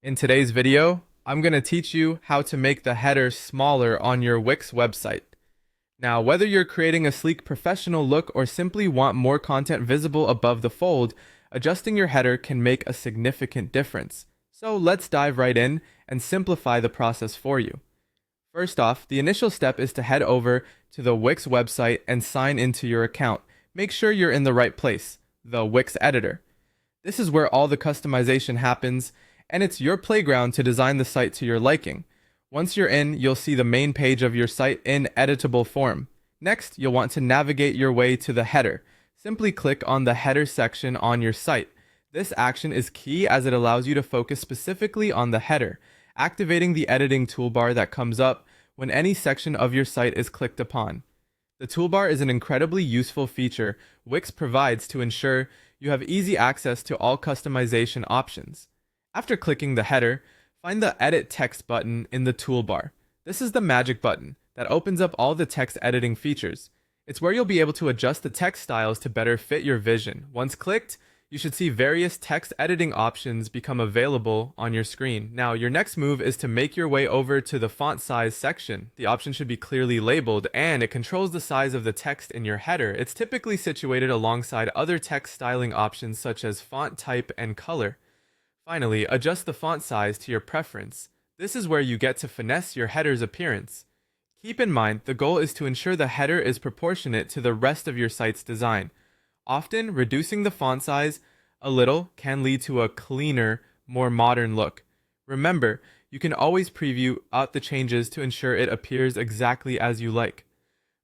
In today's video, I'm going to teach you how to make the header smaller on your Wix website. Now, whether you're creating a sleek professional look or simply want more content visible above the fold, adjusting your header can make a significant difference. So let's dive right in and simplify the process for you. First off, the initial step is to head over to the Wix website and sign into your account. Make sure you're in the right place, the Wix editor. This is where all the customization happens, and it's your playground to design the site to your liking. Once you're in, you'll see the main page of your site in editable form. Next, you'll want to navigate your way to the header. Simply click on the header section on your site. This action is key as it allows you to focus specifically on the header, activating the editing toolbar that comes up when any section of your site is clicked upon. The toolbar is an incredibly useful feature Wix provides to ensure you have easy access to all customization options. After clicking the header, find the Edit Text button in the toolbar. This is the magic button that opens up all the text editing features. It's where you'll be able to adjust the text styles to better fit your vision. Once clicked, you should see various text editing options become available on your screen. Now, your next move is to make your way over to the font size section. The option should be clearly labeled, and it controls the size of the text in your header. It's typically situated alongside other text styling options such as font type and color. Finally, adjust the font size to your preference. This is where you get to finesse your header's appearance. Keep in mind, the goal is to ensure the header is proportionate to the rest of your site's design. Often, reducing the font size a little can lead to a cleaner, more modern look. Remember, you can always preview out the changes to ensure it appears exactly as you like.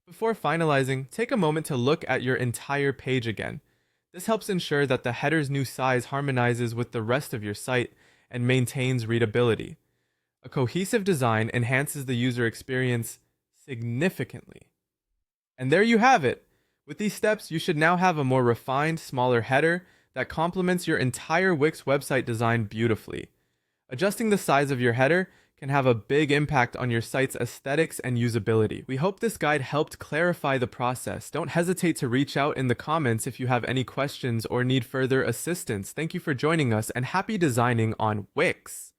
Before finalizing, take a moment to look at your entire page again. This helps ensure that the header's new size harmonizes with the rest of your site and maintains readability. A cohesive design enhances the user experience significantly. And there you have it! With these steps, you should now have a more refined, smaller header that complements your entire Wix website design beautifully. Adjusting the size of your header can have a big impact on your site's aesthetics and usability. We hope this guide helped clarify the process. Don't hesitate to reach out in the comments if you have any questions or need further assistance. Thank you for joining us, and happy designing on Wix!